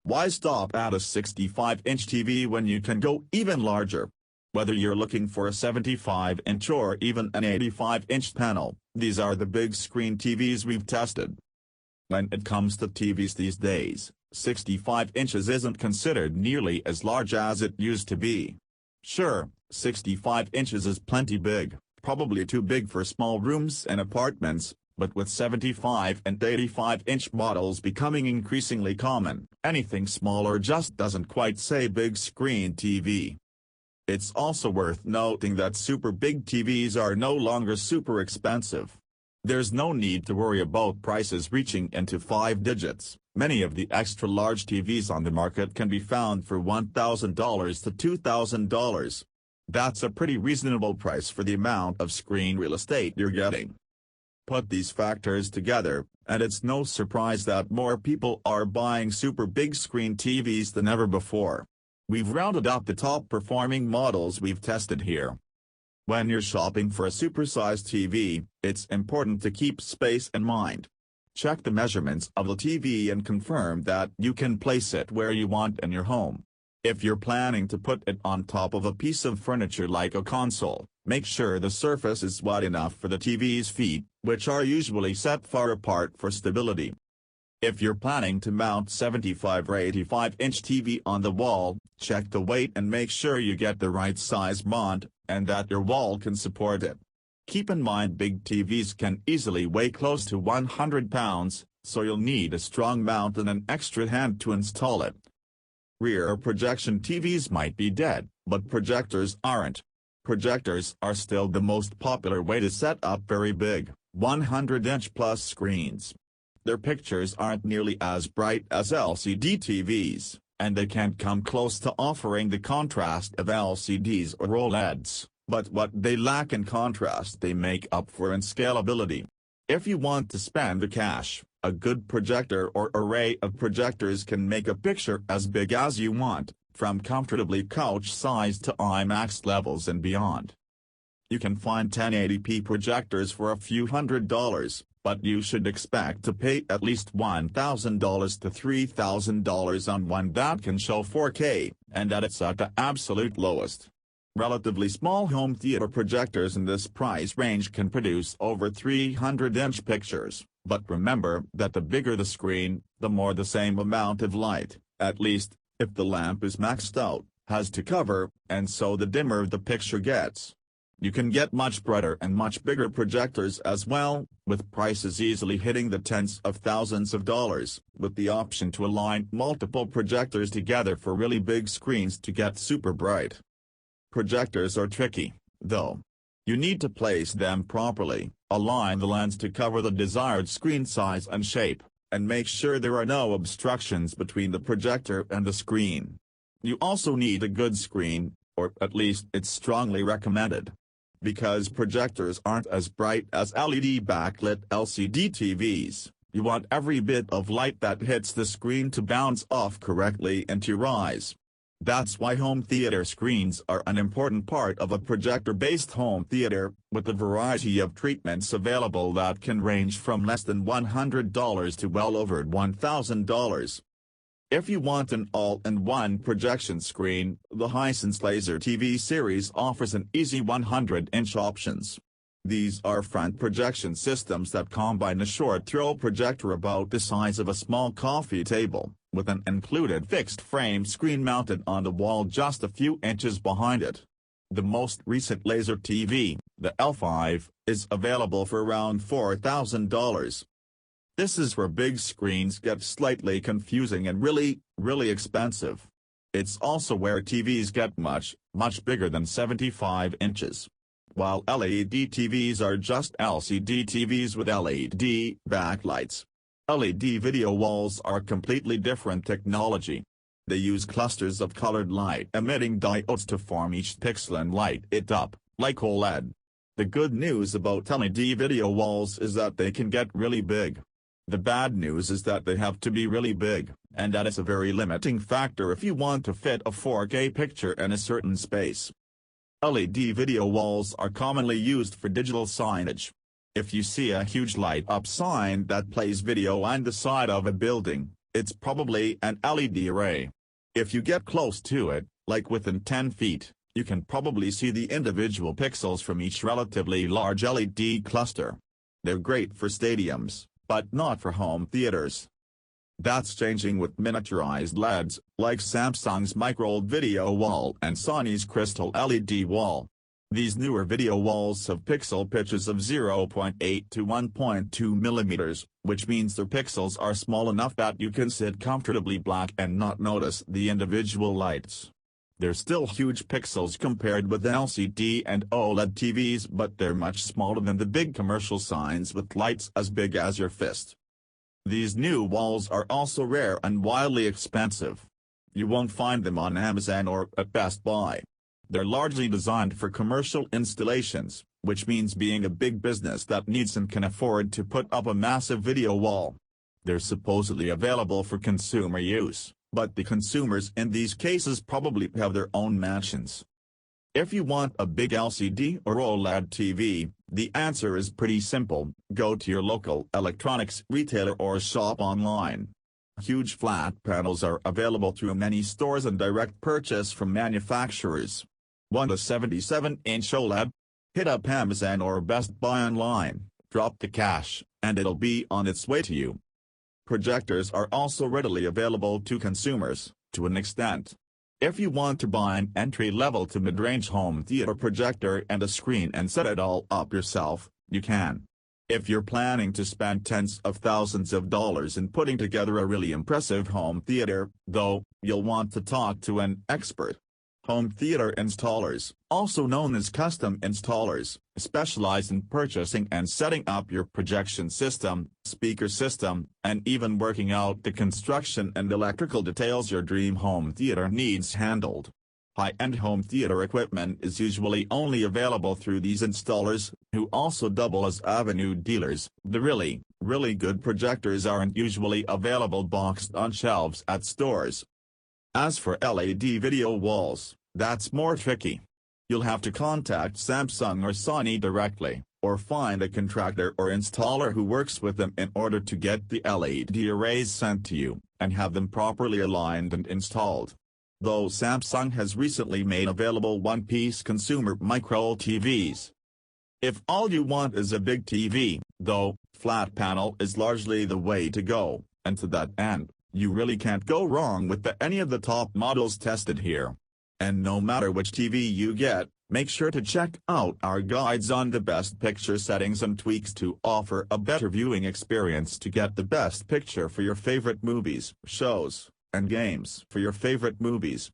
Why stop at a 65-inch TV when you can go even larger? Whether you're looking for a 75-inch or even an 85-inch panel, these are the big screen TVs we've tested. When it comes to TVs these days, 65 inches isn't considered nearly as large as it used to be. Sure, 65 inches is plenty big, probably too big for small rooms and apartments, but with 75 and 85-inch models becoming increasingly common, anything smaller just doesn't quite say big screen TV. It's also worth noting that super big TVs are no longer super expensive. There's no need to worry about prices reaching into 5 digits. Many of the extra-large TVs on the market can be found for $1,000 to $2,000. That's a pretty reasonable price for the amount of screen real estate you're getting. Put these factors together, and it's no surprise that more people are buying super big screen TVs than ever before. We've rounded up the top-performing models we've tested here. When you're shopping for a supersized TV, it's important to keep space in mind. Check the measurements of the TV and confirm that you can place it where you want in your home. If you're planning to put it on top of a piece of furniture like a console, make sure the surface is wide enough for the TV's feet, which are usually set far apart for stability. If you're planning to mount 75 or 85-inch TV on the wall, check the weight and make sure you get the right size mount, and that your wall can support it. Keep in mind big TVs can easily weigh close to 100 pounds, so you'll need a strong mount and an extra hand to install it. Rear projection TVs might be dead, but projectors aren't. Projectors are still the most popular way to set up very big, 100-inch plus screens. Their pictures aren't nearly as bright as LCD TVs, and they can't come close to offering the contrast of LCDs or OLEDs, but what they lack in contrast they make up for in scalability. If you want to spend the cash, a good projector or array of projectors can make a picture as big as you want, from comfortably couch-sized to IMAX levels and beyond. You can find 1080p projectors for a few $100s, but you should expect to pay at least $1,000 to $3,000 on one that can show 4K, and at its at the absolute lowest. Relatively small home theater projectors in this price range can produce over 300-inch pictures, but remember that the bigger the screen, the more the same amount of light, at least, if the lamp is maxed out, has to cover, and so the dimmer the picture gets. You can get much brighter and much bigger projectors as well, with prices easily hitting the tens of thousands of dollars, with the option to align multiple projectors together for really big screens to get super bright. Projectors are tricky, though. You need to place them properly, align the lens to cover the desired screen size and shape, and make sure there are no obstructions between the projector and the screen. You also need a good screen, or at least it's strongly recommended. Because projectors aren't as bright as LED backlit LCD TVs, you want every bit of light that hits the screen to bounce off correctly into your eyes. That's why home theater screens are an important part of a projector-based home theater, with a variety of treatments available that can range from less than $100 to well over $1,000. If you want an all-in-one projection screen, the Hisense Laser TV series offers an easy 100-inch options. These are front projection systems that combine a short-throw projector about the size of a small coffee table, with an included fixed-frame screen mounted on the wall just a few inches behind it. The most recent Laser TV, the L5, is available for around $4,000. This is where big screens get slightly confusing and really expensive. It's also where TVs get much bigger than 75 inches. While LED TVs are just LCD TVs with LED backlights, LED video walls are completely different technology. They use clusters of colored light-emitting diodes to form each pixel and light it up, like OLED. The good news about LED video walls is that they can get really big. The bad news is that they have to be really big, and that is a very limiting factor if you want to fit a 4K picture in a certain space. LED video walls are commonly used for digital signage. If you see a huge light-up sign that plays video on the side of a building, It's probably an LED array. If you get close to it, like within 10 feet, you can probably see the individual pixels from each relatively large LED cluster. They're great for stadiums, but not for home theaters. That's changing with miniaturized LEDs, like Samsung's micro-LED video wall and Sony's crystal LED wall. These newer video walls have pixel pitches of 0.8 to 1.2 millimeters, which means their pixels are small enough that you can sit comfortably back and not notice the individual lights. They're still huge pixels compared with LCD and OLED TVs, but they're much smaller than the big commercial signs with lights as big as your fist. These new walls are also rare and wildly expensive. You won't find them on Amazon or at Best Buy. They're largely designed for commercial installations, which means being a big business that needs and can afford to put up a massive video wall. They're supposedly available for consumer use, but the consumers in these cases probably have their own mansions. If you want a big LCD or OLED TV, the answer is pretty simple: go to your local electronics retailer or shop online. Huge flat panels are available through many stores and direct purchase from manufacturers. Want a 77-inch OLED? Hit up Amazon or Best Buy online, drop the cash, and it'll be on its way to you. Projectors are also readily available to consumers, to an extent. If you want to buy an entry-level to mid-range home theater projector and a screen and set it all up yourself, you can. If you're planning to spend tens of thousands of dollars in putting together a really impressive home theater, though, you'll want to talk to an expert. Home theater installers, also known as custom installers, specialize in purchasing and setting up your projection system, speaker system, and even working out the construction and electrical details your dream home theater needs handled. High-end home theater equipment is usually only available through these installers, who also double as avenue dealers. The really good projectors aren't usually available boxed on shelves at stores. As for LED video walls, that's more tricky. You'll have to contact Samsung or Sony directly, or find a contractor or installer who works with them in order to get the LED arrays sent to you, and have them properly aligned and installed. Though Samsung has recently made available one-piece consumer micro TVs. If all you want is a big TV, though, flat panel is largely the way to go, and to that end, you really can't go wrong with any of the top models tested here. And no matter which TV you get, make sure to check out our guides on the best picture settings and tweaks to offer a better viewing experience to get the best picture for your favorite movies, shows, and games. For your favorite movies,